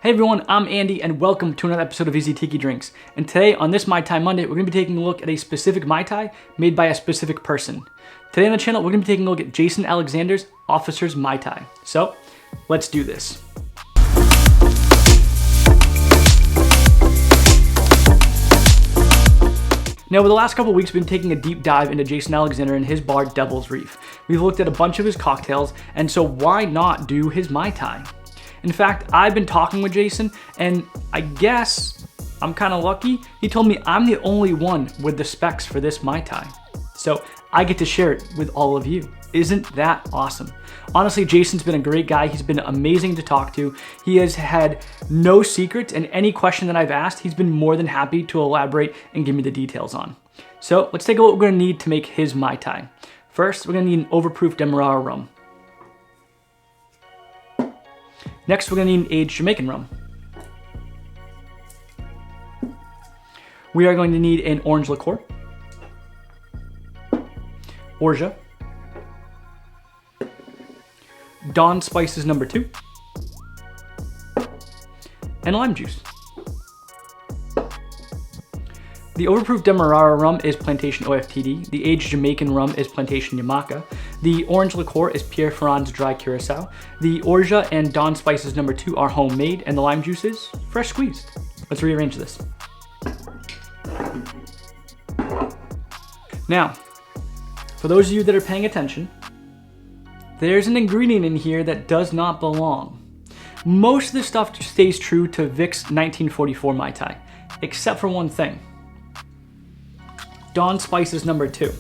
Hey everyone, I'm Andy and welcome to another episode of Easy Tiki Drinks. And today on this Mai Tai Monday, we're going to be taking a look at a specific Mai Tai made by a specific person. Today on the channel, we're going to be taking a look at Jason Alexander's Officer's Mai Tai. So, let's do this. Now, over the last couple of weeks, we've been taking a deep dive into Jason Alexander and his bar, Devil's Reef. We've looked at a bunch of his cocktails, and so why not do his Mai Tai? In fact, I've been talking with Jason, and I guess I'm kind of lucky. He told me I'm the only one with the specs for this Mai Tai. So I get to share it with all of you. Isn't that awesome? Honestly, Jason's been a great guy. He's been amazing to talk to. He has had no secrets, and any question that I've asked, he's been more than happy to elaborate and give me the details on. So let's take a look what we're gonna need to make his Mai Tai. First, we're gonna need an overproof Demerara rum. Next, we're gonna need an aged Jamaican rum. We are going to need an orange liqueur, Orgeat, Don Spices No. 2, and lime juice. The overproof Demerara rum is Plantation OFTD. The aged Jamaican rum is Plantation Xaymaca. The orange liqueur is Pierre Ferrand's dry Curacao. The Orgeat and Don Spices No. 2 are homemade, and the lime juice is fresh squeezed. Let's rearrange this. Now, for those of you that are paying attention, there's an ingredient in here that does not belong. Most of this stuff stays true to Vic's 1944 Mai Tai, except for one thing. Don Spices No. 2.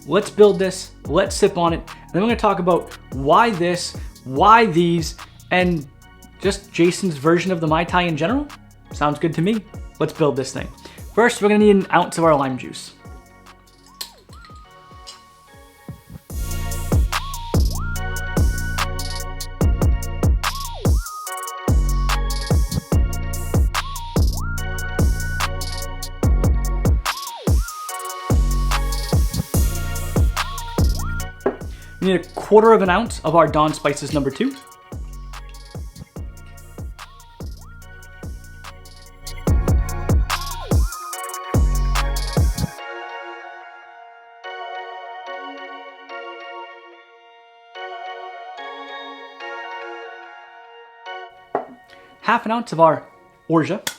Let's build this, let's sip on it, and then we're gonna talk about why this, why these, and just Jason's version of the Mai Tai in general. Sounds good to me. Let's build this thing. First, we're gonna need an ounce of our lime juice. We need a quarter of an ounce of our Don Spices No. 2. Half an ounce of our Orgeat.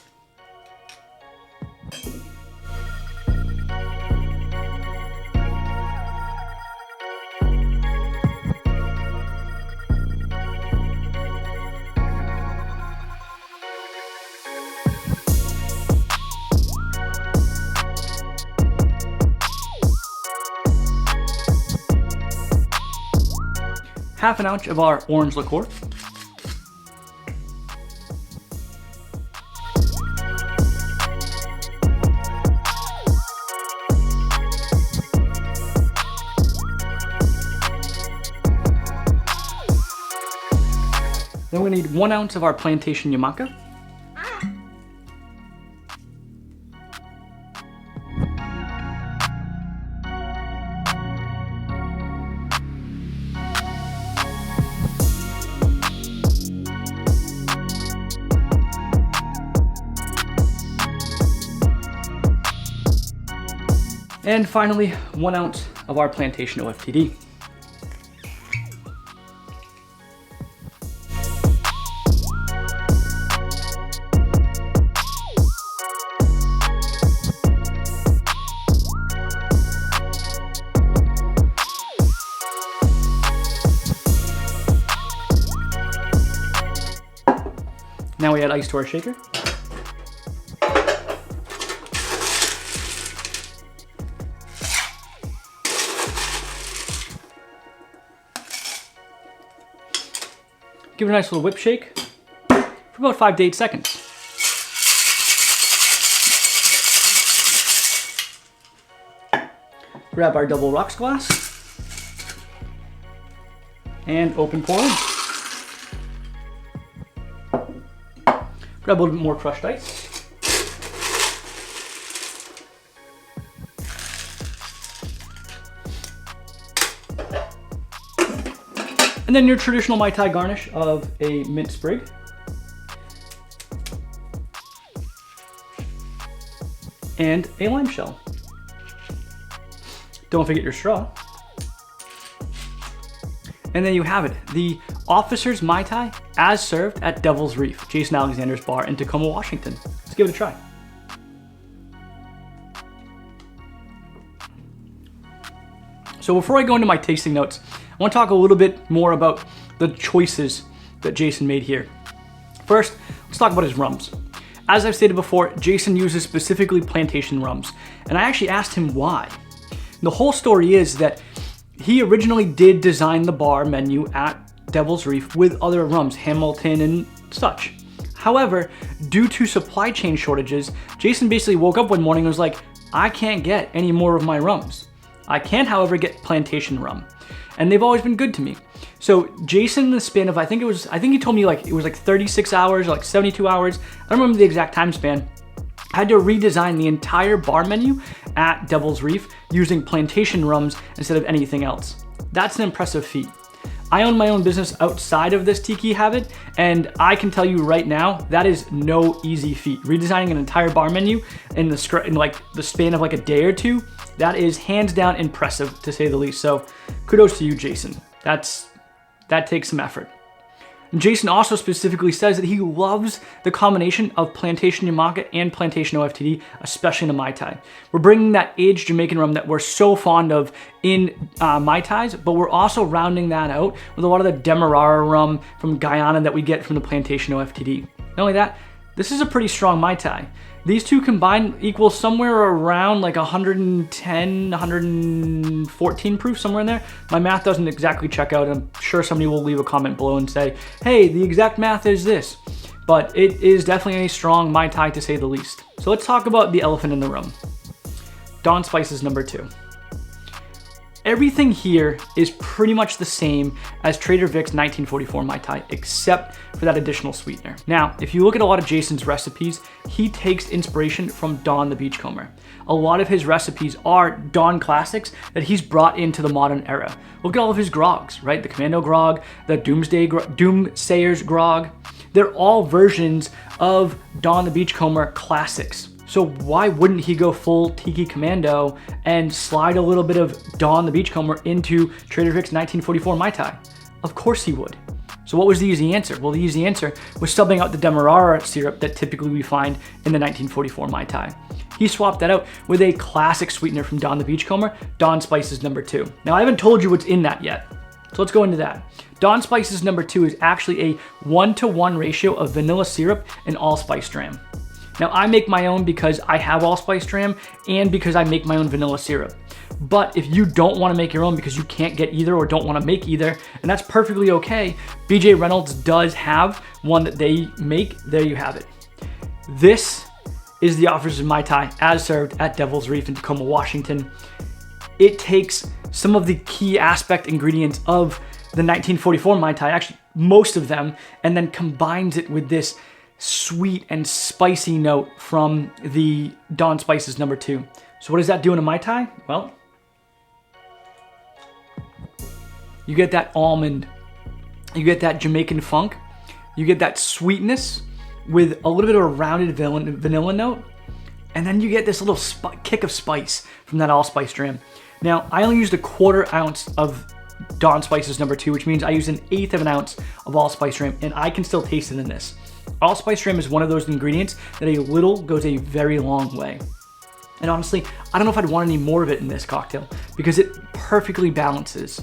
Half an ounce of our orange liqueur. Then we're gonna need 1 ounce of our Plantation Xaymaca. And finally, 1 ounce of our Plantation OFTD. Now we add ice to our shaker. Give it a nice little whip shake for about 5 to 8 seconds. Grab our double rocks glass and open pour in. Grab a little bit more crushed ice. And then your traditional Mai Tai garnish of a mint sprig. And a lime shell. Don't forget your straw. And then you have it, the Officer's Mai Tai as served at Devil's Reef, Jason Alexander's bar in Tacoma, Washington. Let's give it a try. So before I go into my tasting notes, I want to talk a little bit more about the choices that Jason made here. First, let's talk about his rums. As I've stated before, Jason uses specifically plantation rums, and I actually asked him why. The whole story is that he originally did design the bar menu at Devil's Reef with other rums, Hamilton and such. However, due to supply chain shortages, Jason basically woke up one morning and was like, I can't get any more of my rums. I can, however, get plantation rum, and they've always been good to me. So Jason, in the span of, I think he told me like it was like 36 hours or like 72 hours. I don't remember the exact time span. Had to redesign the entire bar menu at Devil's Reef using plantation rums instead of anything else. That's an impressive feat. I own my own business outside of this tiki habit, and I can tell you right now, that is no easy feat. Redesigning an entire bar menu in the span of like a day or two, that is hands down impressive to say the least. So kudos to you, Jason. That takes some effort. Jason also specifically says that he loves the combination of Plantation Xaymaca and Plantation OFTD, especially in the Mai Tai. We're bringing that aged Jamaican rum that we're so fond of in Mai Tais, but we're also rounding that out with a lot of the Demerara rum from Guyana that we get from the Plantation OFTD. Not only that, this is a pretty strong Mai Tai. These two combined equal somewhere around like 110, 114 proof, somewhere in there. My math doesn't exactly check out. I'm sure somebody will leave a comment below and say, hey, the exact math is this. But it is definitely a strong Mai Tai to say the least. So let's talk about the elephant in the room. Don Spices number 2. Everything here is pretty much the same as Trader Vic's 1944 Mai Tai, except for that additional sweetener. Now, if you look at a lot of Jason's recipes, he takes inspiration from Don the Beachcomber. A lot of his recipes are Don classics that he's brought into the modern era. Look at all of his grogs, right? The Commando grog, the Doomsayer's grog. They're all versions of Don the Beachcomber classics. So why wouldn't he go full Tiki Commando and slide a little bit of Don the Beachcomber into Trader Vic's 1944 Mai Tai? Of course he would. So what was the easy answer? Well, the easy answer was subbing out the Demerara syrup that typically we find in the 1944 Mai Tai. He swapped that out with a classic sweetener from Don the Beachcomber, Don Spices number 2. Now I haven't told you what's in that yet, so let's go into that. Don Spices number 2 is actually a 1-to-1 ratio of vanilla syrup and allspice dram. Now I make my own because I have allspice dram and because I make my own vanilla syrup. But if you don't want to make your own because you can't get either or don't want to make either, and that's perfectly okay, BJ Reynolds does have one that they make. There you have it. This is the Officer's Mai Tai as served at Devil's Reef in Tacoma, Washington. It takes some of the key aspect ingredients of the 1944 Mai Tai, actually most of them, and then combines it with this sweet and spicy note from the Don Spices number 2. So what does that do in a Mai Tai? Well, you get that almond, you get that Jamaican funk, you get that sweetness with a little bit of a rounded vanilla note, and then you get this little kick of spice from that allspice dram. Now, I only used a 1/4 ounce of Don Spices number 2, which means I used 1/8 of an ounce of allspice dram, and I can still taste it in this. Allspice dram is one of those ingredients that a little goes a very long way. And honestly, I don't know if I'd want any more of it in this cocktail because it perfectly balances.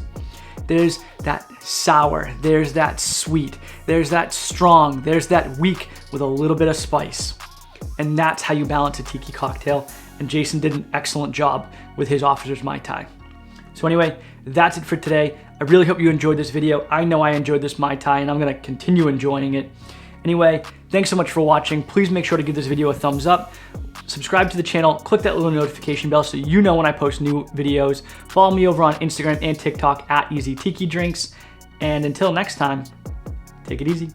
There's that sour, there's that sweet, there's that strong, there's that weak with a little bit of spice. And that's how you balance a tiki cocktail. And Jason did an excellent job with his Officer's Mai Tai. So anyway, that's it for today. I really hope you enjoyed this video. I know I enjoyed this Mai Tai and I'm gonna continue enjoying it. Anyway, thanks so much for watching. Please make sure to give this video a thumbs up. Subscribe to the channel, click that little notification bell so you know when I post new videos. Follow me over on Instagram and TikTok at EasyTikiDrinks. And until next time, take it easy.